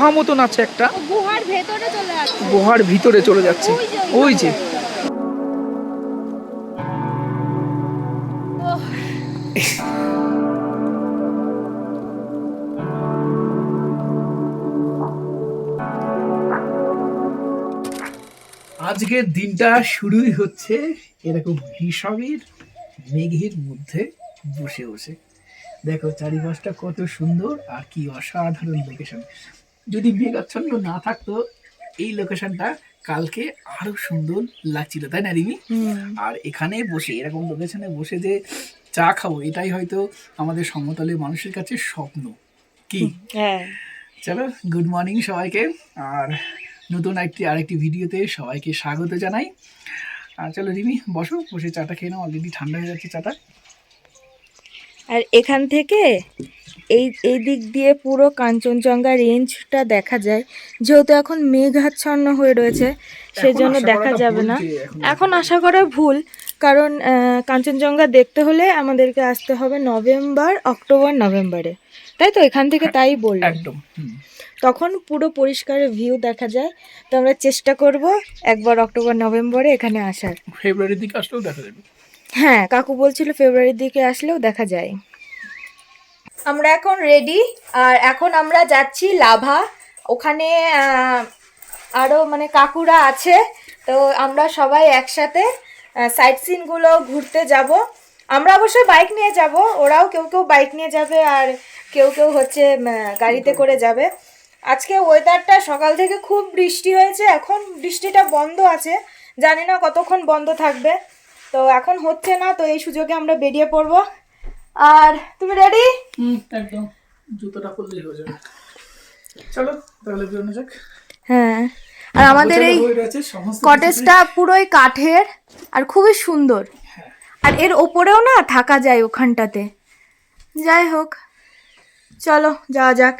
গুহা মতন আছে একটা, গুহার ভেতরে চলে যাচ্ছে, গুহার ভিতরে চলে যাচ্ছে। ওই যে আজকের দিনটা শুরুই হচ্ছে এরকম হিসাবের মেঘের মধ্যে বসে বসে। দেখো চারিপাশটা কত সুন্দর আর কি অসাধারণ লোকেশন। যদি মেঘাচ্ছন্ন না থাকতো এই লোকেশনটা কালকে আরো সুন্দর লাগছিল, তাই না রিমি? আর এখানে বসে এরকম লোকেশনে বসে যে চা খাবো, এটাই হয়তো আমাদের সমতলের মানুষের কাছে স্বপ্ন। কি চলো, গুড মর্নিং সবাইকে, আর নতুন আরেকটি ভিডিওতে সবাইকে স্বাগত জানাই। আর চলো রিমি বসো, বসে চাটা খেয়ে নাও, অলরেডি ঠান্ডা হয়ে যাচ্ছে চাটা। আর এখান থেকে এই দিক দিয়ে পুরো কাঞ্চনজঙ্ঘা রেঞ্জটা দেখা যায়, যেহেতু এখন মেঘাচ্ছন্ন হয়ে রয়েছে সেজন্য দেখা যাবে না। এখন আশা করা ভুল, কারণ কাঞ্চনজঙ্ঘা দেখতে হলে আমাদেরকে আসতে হবে অক্টোবর নভেম্বরে, তাই তো? এখান থেকে তাই বললাম, একদম তখন পুরো পরিষ্কার ভিউ দেখা যায়। তো আমরা চেষ্টা করব একবার অক্টোবর নভেম্বরে এখানে আসার। ফেব্রুয়ারির দিকে আসলেও দেখা যাবে। হ্যাঁ, কাকু বলছিল ফেব্রুয়ারির দিকে আসলেও দেখা যায়। আমরা এখন রেডি, আর এখন আমরা যাচ্ছি লাভা। ওখানে আরও মানে কাকুরা আছে, তো আমরা সবাই একসাথে সাইট সিনগুলো ঘুরতে যাব। আমরা অবশ্যই বাইক নিয়ে যাব, ওরাও কেউ কেউ বাইক নিয়ে যাবে আর কেউ কেউ হচ্ছে গাড়িতে করে যাবে। আজকে ওয়েদারটা সকাল থেকে খুব বৃষ্টি হয়েছে, এখন বৃষ্টিটা বন্ধ আছে, জানি না কতক্ষণ বন্ধ থাকবে। তো এখন হচ্ছে না, তো এই সুযোগে আমরা বেরিয়ে পড়বো। আর তুমি রেডি? একদম, জুতোটা পরলেই হয়ে যাবে। চলো তাহলে বেরোনো যাক। হ্যাঁ, আর আমাদের এই কটেজটা পুরোই কাঠের আর খুবই সুন্দর, আর এর ওপরেও না থাকা যায় ওখানটাতে। যাই হোক, চলো যাওয়া যাক।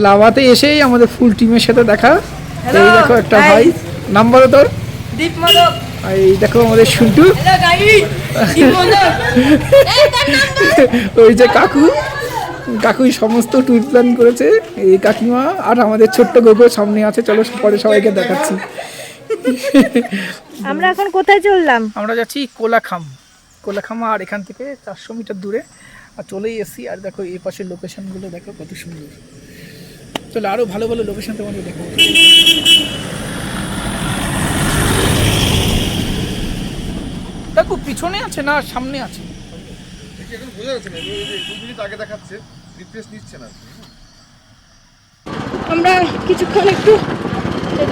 লাভাতে এসেই আমাদের ফুল টিমের সাথে দেখা। এই দেখো একটা ভাই, নাম বলো তোর? দীপ মোদক। এই দেখো আমাদের শুন্টু, ওই যে কাকু, কাকুই সমস্ত ট্যুর প্ল্যান করেছে। এই কাকিমা আর আমাদের ছোট্ট গোগো সামনে আছে। চলো পরে সবাইকে দেখাচ্ছি। আমরা এখন কোথায় চললাম? আমরা যাচ্ছি কোলাখাম, আর এখান থেকে 400 মিটার দূরে আর চলেই এসছি। আর দেখো এই পাশের লোকেশনগুলো দেখো কত সুন্দর। চলো আরো ভালো ভালো লোকেশন তোমাদের দেখো। দেখো পিছনে আছে না সামনে আছে, এখন বোঝা যাচ্ছে না, 2 মিনিট আগে দেখাচ্ছে, রিফ্রেশ নিচ্ছে না। আমরা কিছুক্ষণ একটু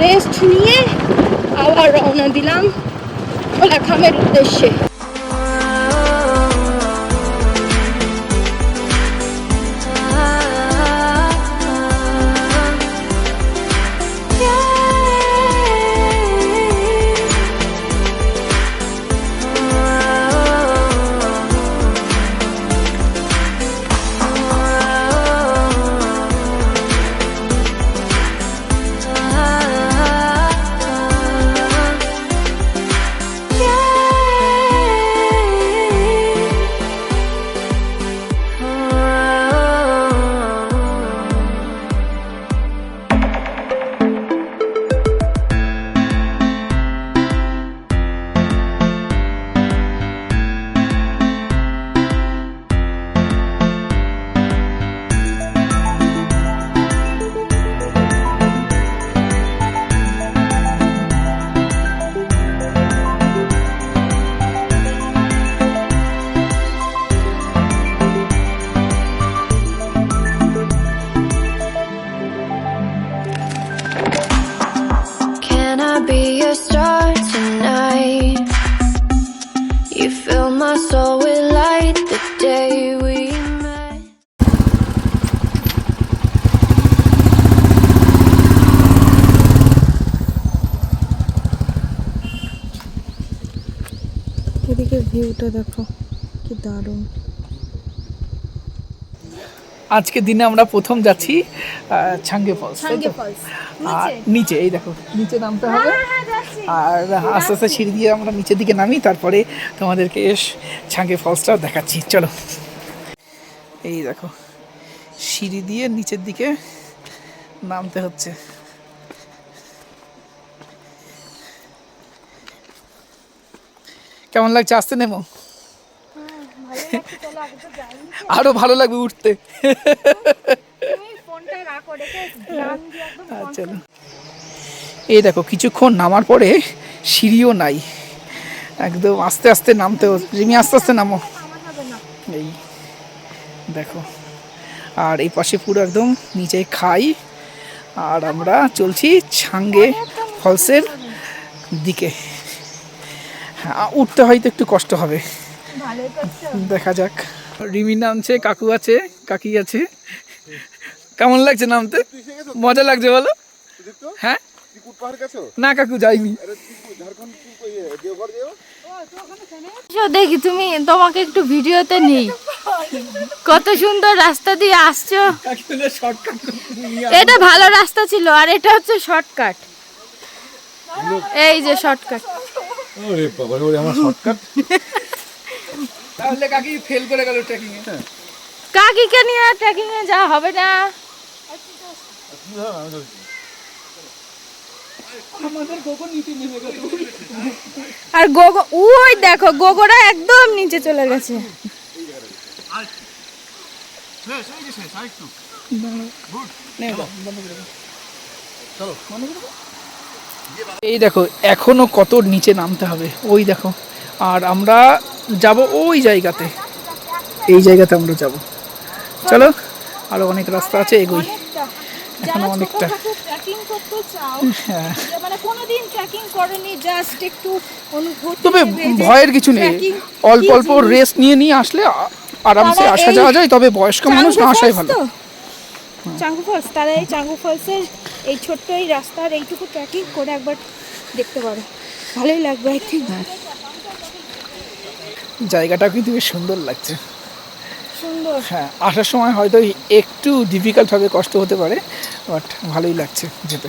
রেস্ট নিয়ে আবার রওনা দিলাম কোলাখামের উদ্দেশ্যে। be a star tonight. You fill my soul with light the day we met. এদিকে ভিউটা দেখো কি দারুণ। আজকে দিনে আমরা প্রথম যাচ্ছি ছাঙ্গে ফলস, সাঙ্গে ফলস আর নিচে এই দেখো নিচে নামতে হবে, হ্যাঁ যাচ্ছি। আর আস্তে আস্তে সিঁড়ি দিয়ে আমরা নিচের দিকে নামি, তারপরে তোমাদেরকে ছাঙ্গে ফলসটাও দেখাচ্ছি। চলো, এই দেখো সিঁড়ি দিয়ে নিচের দিকে নামতে হচ্ছে। কেমন লাগছে আসতে নেমো? আরো ভালো লাগবে উঠতে। চলো, এই দেখো কিছুক্ষণ নামার পরে সিঁড়িও নাই, একদম আস্তে আস্তে নামতে হচ্ছে। রিমি আস্তে আস্তে নামো, এই দেখো। আর এই পাশে পুরো একদম নিচে খাই, আর আমরা চলছি ছাঙ্গে ফলসের দিকে। হ্যাঁ, উঠতে হয়তো একটু কষ্ট হবে, দেখা যাক। রিমি নামছে, কাকু আছে, কাকি আছে। কেমন লাগছে নামতে? মজা লাগছে বলো? হ্যাঁ না কাকু যাইনি। দেখি তুমি, তোমাকে একটু ভিডিওতে নেই, কত সুন্দর রাস্তা দিয়ে আসছো। এটা ভালো রাস্তা ছিল, আর এটা হচ্ছে শর্টকাট। এই যে শর্টকাট। ওরে বাবা রে, আমার শর্টকাট। তাহলে কাকি ফেল করে গেল ট্রেকিং এ। কাকিকে নিয়ে ট্রেকিং এ যাওয়া হবে না। আর গোগো, ওই দেখো গোগোরা একদম নিচে চলে গেছে। এই দেখো এখনো কত নিচে নামতে হবে, ওই দেখো। আর আমরা যাব ওই জায়গাতে, এই জায়গাতে আমরা যাব। চলো, আরো অনেক রাস্তা আছে, এগোই। এখনো অনেকটা। ট্রেকিং করতে চাও, হ্যাঁ, মানে কোনোদিন ট্রেকিং করনি, জাস্ট একটু অনুভূতি। তবে ভয়ের কিছু নেই, অল্প অল্প রেস্ট নিয়ে নিয়ে আসলে আরামসে আসা যাওয়া যায়। তবে বয়স্ক মানুষ না আসাই ভালো। চাঙ্গু ফলস, তারা এই চাঙ্গু ফলসের এই ছোট্ট এই রাস্তার এইটুকু ট্রেকিং করে একবার দেখতে পারো, ভালোই লাগবে আই থিঙ্ক। জায়গাটা কিন্তু বেশ সুন্দর লাগছে। সুন্দর। হ্যাঁ, আসার সময় হয়তো একটু ডিফিকাল্ট হবে, কষ্ট হতে পারে, বাট ভালোই লাগছে যেতে।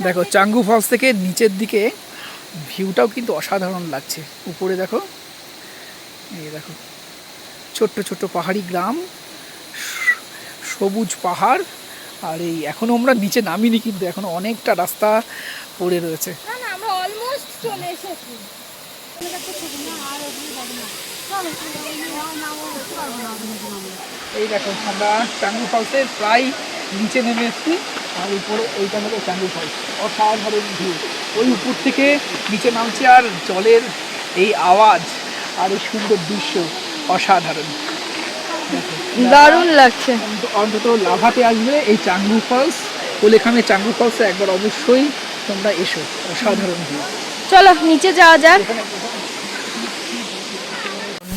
দেখো চাঙ্গু ফলস থেকে নিচের দিকে ভিউটাও কিন্তু অসাধারণ লাগছে। উপরে দেখো, এই দেখো ছোট্ট ছোট্ট পাহাড়ি গ্রাম, সবুজ পাহাড়। আর এই এখনো আমরা নিচে নামিনি, কিন্তু এখনো অনেকটা রাস্তা পড়ে রয়েছে। না না, আমরা অলমোস্ট চলে এসেছি। এই দেখো আমরা চাঙ্গু ফলসের প্রায় নিচে নেমে এসেছি, আর উপরে ওইটা হলো চাঙ্গু ফলস। অসাধারণ ভিউ, ওই উপর থেকে নিচে নামছি, আর জলের এই আওয়াজ আর এই সুন্দর দৃশ্য অসাধারণ। দারুণ লাগছে। অন্তত লাভাতে আসবে, এই চাঙ্গু ফলস, কোলেখামে চাঙ্গু ফলসে একবার অবশ্যই তোমরা এসো, অসাধারণ ভিউ। চলো নিচে যাওয়া যাক।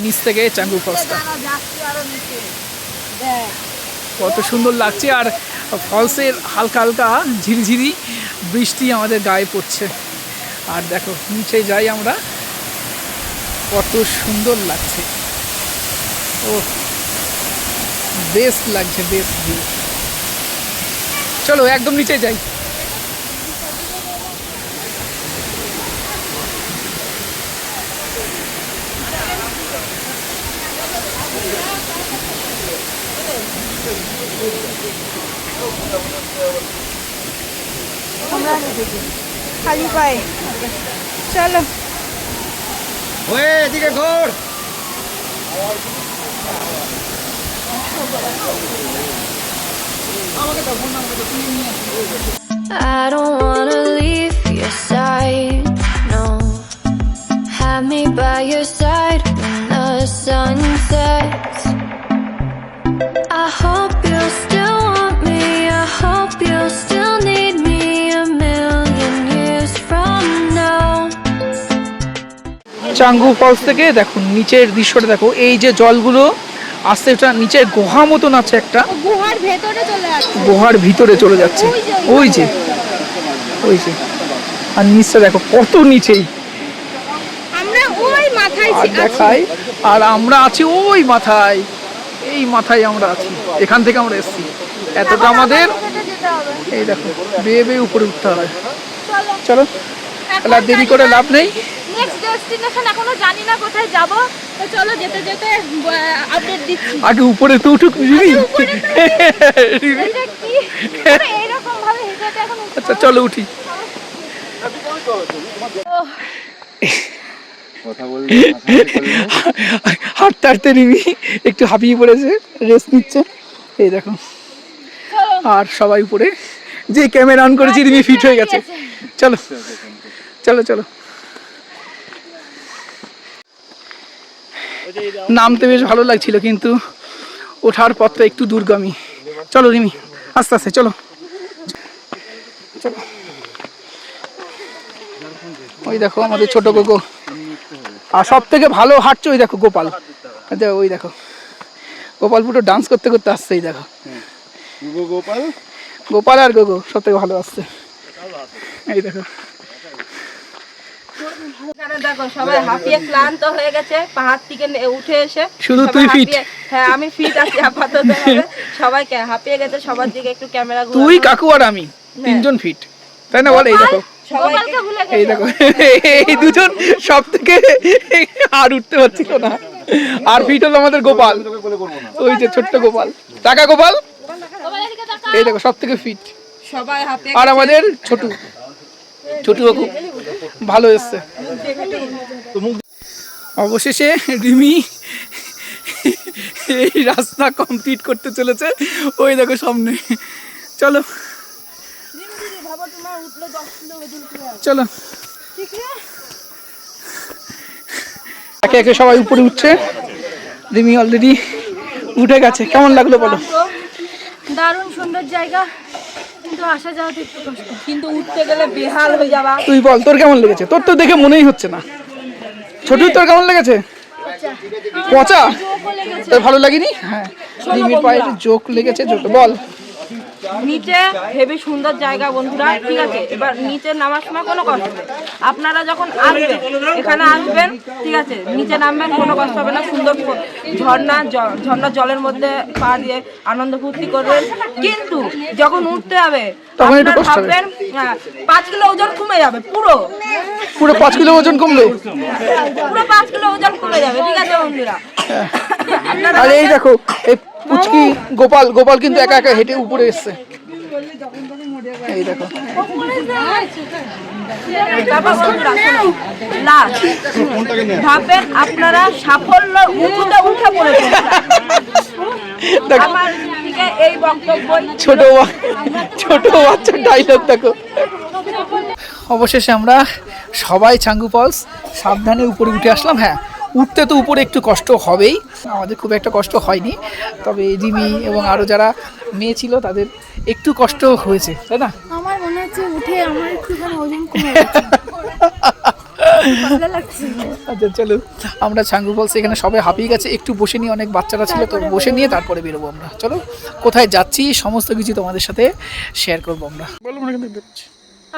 নিচ থেকে চাঙ্গু ফলসটা কত সুন্দর লাগছে, আর ফলসের হালকা হালকা ঝিরিঝিরি বৃষ্টি আমাদের গায়ে পড়ছে। আর দেখো নিচে যাই আমরা, কত সুন্দর লাগছে। ও বেস্ট লাগছে, বেস্ট ভিউ। চলো একদম নিচে যাই। খালি পায়ে চলো। ওই এদিকে ঘোর। I don't wanna leave your side, no. Have me by your side when the sun sets. I hope you still want me, I hope Changu falls থেকে দেখো নিচের দৃশ্যটা দেখো, এই যে জলগুলো আস্তে ওটা নিচের গুহা মতন আছে একটা, গুহার ভেতরে চলে যাচ্ছে। গুহার ভিতরে চলে যাচ্ছে, ওই যে ওই যে, আর নিচটা দেখো কত নিচেই, আমরা ওই মাথায় আর দেখাই, আর আমরা আছি ওই মাথায়, এই মাথায় আমরা আছি, এখান থেকে আমরা এসেছি, এতটা আমাদের যেতে হবে। এই দেখো বেয়ে বেয়ে উপরে উঠতে হবে। চলো তাহলে আর দেরি করে লাভ নেই। নেক্সট ডেস্টিনেশন এখনো জানি না কোথায় যাব, তো চলো যেতে যেতে আপডেট দিচ্ছি। আগে উপরে তো উঠুক রিমি। এটা কি মানে এরকম ভাবে হেঁটে হেঁটে এখন উঠতে আচ্ছা চলো উঠি। কথা বললে হাঁটতে হাঁটতে রিমি একটু হাঁপিয়ে পড়েছে, রেস্ট নিচ্ছে, এই দেখো। আর সবাই উপরে, যে ক্যামেরা অন করেছি রিমি ফিট হয়ে গেছে। চলো চলো চলো, নামতে বেশ ভালো লাগছিল কিন্তু ওঠার পথটা একটু দূরগামী। চলো রিমি আস্তে আস্তে চলো চলো। ওই দেখো আমাদের ছোট গোগো, আর সব থেকে ভালো হাঁটছে ওই দেখো গোপাল, ওই দেখো গোপাল পুরো ডান্স করতে করতে আসছে, এই দেখো গোপাল গোপাল আর গোগো সব থেকে ভালো আসছে, এই দেখো। দেখো সবাই হাঁপিয়ে ক্লান্ত হয়ে গেছে পাহাড় থেকে উঠে এসে, শুধু তুই fit? হ্যাঁ আমি ফিট আছি আপাতত। সবাইকে হাঁপিয়ে গেছে, সবার দিকে একটু ক্যামেরা তুই কাকু আর আমি তিনজন ফিট, তাই না বল? এই দেখো সবাইকে এই দেখো এই দুজন সব থেকে আর উঠতে পারছিল না, আর ফিট হলো আমাদের গোপাল, ওই যে ছোট্ট গোপাল, টাকা গোপাল, এই দেখো সব থেকে ফিট। সবাই হাঁপিয়ে আর আমাদের ছোটু, ছোটু খুব ভালো এসছে। অবশেষে রিমি এই রাস্তা কমপ্লিট করতে চলেছে, ওই দেখো সামনে। চলো চলো, একে একে সবাই উপরে উঠছে, রিমি অলরেডি উঠে গেছে। কেমন লাগলো বলো? দারুণ সুন্দর জায়গা, কিন্তু আসা যাওয়াতে একটু কষ্ট, কিন্তু উঠতে গেলে বেহাল হয়ে যাবা। তুই বল তোর কেমন লেগেছে? তোর তো দেখে মনেই হচ্ছে না। ছোটু তোর কেমন লেগেছে? পচা? তোর ভালো লাগেনি? হ্যাঁ রিমির পায়ে জোক লেগেছে, জোক বল। নিচে হেবি সুন্দর জায়গা বন্ধুরা, ঠিক আছে? এবার নিচে নামার সময় কোনো কষ্ট নেই, আপনারা যখন আসবেন এখানে আসবেন, ঠিক আছে, নিচে নামবেন কোনো কষ্ট হবে না, সুন্দর ঝর্ণা জলের মধ্যে পা দিয়ে আনন্দ ফুর্তি করবেন। কিন্তু যখন উঠতে হবে তখন একটু আপনারা কষ্ট হবে। ভাববেন 5 কিলো ওজন কমে যাবে, পুরো 5 কিলো ওজন কমলো? পুরো 5 কিলো ওজন কমে যাবে, ঠিক আছে বন্ধুরা? আর এই দেখো এই পুচকি গোপাল, গোপাল কিন্তু একা একা হেঁটে উপরে এসছে, এই দেখো। তারপর বন্ধুরা শোনো, লাস্ট ভাববেন আপনারা সাফল্য উঁচুতে উঠে পড়েছেন। দেখো আমার থেকে এই বক্তব্যই ছোট বাচ্চার ডায়লগ দেখো। অবশেষে আমরা সবাই চাঙ্গু ফলস সাবধানে উপরে উঠে আসলাম। হ্যাঁ উঠতে তো উপরে একটু কষ্ট হবেই, আমাদের খুব একটা কষ্ট হয়নি, তবে রিমি এবং আরও যারা মেয়ে ছিল তাদের একটু কষ্ট হয়েছে, তাই না? আমার মনে হচ্ছে উঠে আমার একটুখানি ওজন কমে গেছে, ভালো লাগছে। আচ্ছা চলো আমরা চাঙ্গু ফলস এখানে সবাই হাঁপিয়ে গেছে, একটু বসে নিয়ে, অনেক বাচ্চারা ছিল তো বসে নিয়ে তারপরে বেরোবো আমরা। চলো কোথায় যাচ্ছি সমস্ত কিছু তোমাদের সাথে শেয়ার করবো আমরা। বলো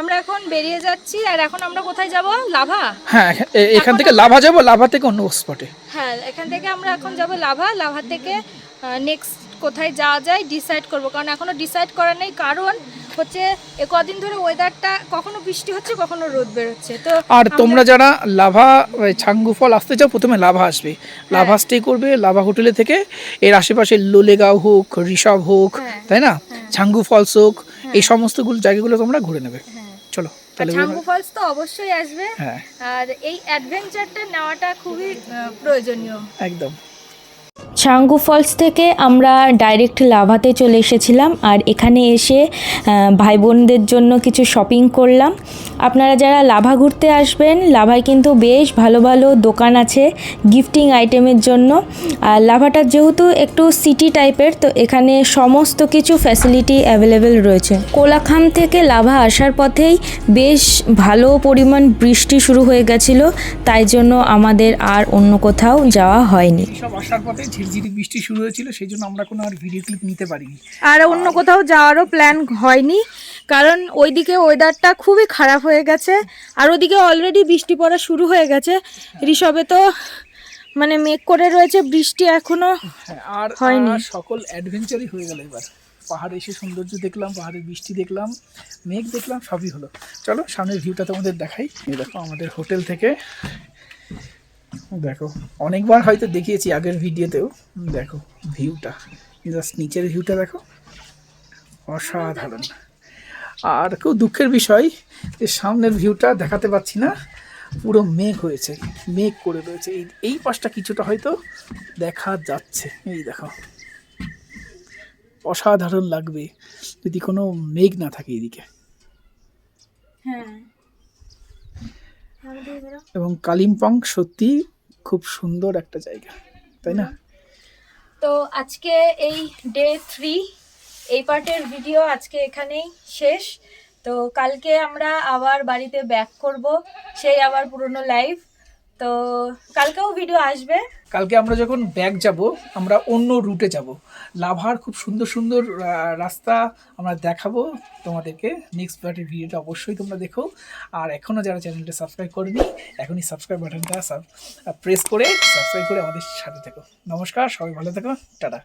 আমরা এখন বেরিয়ে যাচ্ছি, আর এখন আমরা কোথায় যাব? লাভা। হ্যাঁ এখান থেকে লাভা যাবো, লাভা থেকে অন্য স্পটে। হ্যাঁ এখান থেকে আমরা এখন যাব লাভা, লাভা থেকে নেক্সট কোথায় যাওয়া যায় ডিসাইড করব, কারণ এখনো ডিসাইড করা নেই, কারণ হচ্ছে কদিন ধরে ওয়েদারটা কখনো বৃষ্টি হচ্ছে কখনো রোদ বেরোচ্ছে। তো আর তোমরা যারা লাভা চাঙ্গু ফল আসতে চাও প্রথমে লাভা আসবে, লাভা স্টে করবে লাভা হোটেলে থেকে, এর আশেপাশে লোলেগাঁও হোক, ঋষভ হোক, তাই না, চাঙ্গু ফলস হোক, এই সমস্তগুলো জায়গাগুলো তোমরা ঘুরে নেবে। চলো তাহলে চাঙ্গু ফলস তো অবশ্যই আসবে, আর এই অ্যাডভেঞ্চারটা নেওয়াটা খুবই প্রয়োজনীয়। একদম। ছাঙ্গু ফলস থেকে আমরা ডাইরেক্ট লাভাতে চলে এসেছিলাম, আর এখানে এসে ভাই বোনদের জন্য কিছু শপিং করলাম। আপনারা যারা লাভা ঘুরতে আসবেন, লাভায় কিন্তু বেশ ভালো ভালো দোকান আছে গিফটিং আইটেমের জন্য। আর লাভাটা যেহেতু একটু সিটি টাইপের, তো এখানে সমস্ত কিছু ফ্যাসিলিটি অ্যাভেলেবেল রয়েছে। কোলাখাম থেকে লাভা আসার পথেই বেশ ভালো পরিমাণ বৃষ্টি শুরু হয়ে গেছিলো, তাই জন্য আমাদের আর অন্য কোথাও যাওয়া হয়নি। সব আসার পথে ঝিরঝিরি বৃষ্টি শুরু হয়েছিল, সেই জন্য আমরা কোনো আর ভিডিও ক্লিপ নিতে পারিনি। আর অন্য কোথাও যাওয়ারও প্ল্যান হয়নি, কারণ ওইদিকে ওয়েদারটা খুবই খারাপ হয়ে গেছে, আর ওদিকে অলরেডি বৃষ্টি পড়া শুরু হয়ে গেছে। ঋষভে তো মানে মেঘ করে রয়েছে, বৃষ্টি এখনো আর হয়নি। আর সকল অ্যাডভেঞ্চারই হয়ে গেল এবার। পাহাড়ে এসে সৌন্দর্য দেখলাম, পাহাড়ের বৃষ্টি দেখলাম, মেঘ দেখলাম, সবই হলো। চলো সামনের ভিউটা তোমাদের দেখাই। এই দেখো আমাদের হোটেল থেকে, দেখো অনেকবার হয়তো দেখিয়েছি আগের ভিডিওতেও। দেখো ভিউটা, জাস্ট নিচের ভিউটা দেখো, অসাধারণ। আর খুব দুঃখের বিষয় যে সামনের ভিউটা দেখাতে পাচ্ছি না, পুরো মেঘ হয়েছে, মেঘ করে রয়েছে। এই পাশটা কিছুটা হয়তো দেখা যাচ্ছে, এই দেখো। অসাধারণ লাগবে যদি কোনো মেঘ না থাকে এদিকে। হ্যাঁ, এবং কালিম্পং সত্যি খুব সুন্দর একটা জায়গা, তাই না? তো আজকে এই ডে 3 এই পার্টের ভিডিও আজকে এখানেই শেষ। তো কালকে আমরা আবার বাড়িতে ব্যাক করব, সেই আবার পুরনো লাইভ। তো কালকেও ভিডিও আসবে। কালকে আমরা যখন ব্যাক যাব, আমরা অন্য রুটে যাব। লাভার খুব সুন্দর সুন্দর রাস্তা আমরা দেখাবো তোমাদেরকে। নেক্সট পার্টের ভিডিওটা অবশ্যই তোমরা দেখো। আর এখনও যারা চ্যানেলটা সাবস্ক্রাইব করেনি, এখনই সাবস্ক্রাইব বাটনটা প্রেস করে সাবস্ক্রাইব করে আমাদের সাথে থেকো। নমস্কার, সবাই ভালো থেকো, টাটা।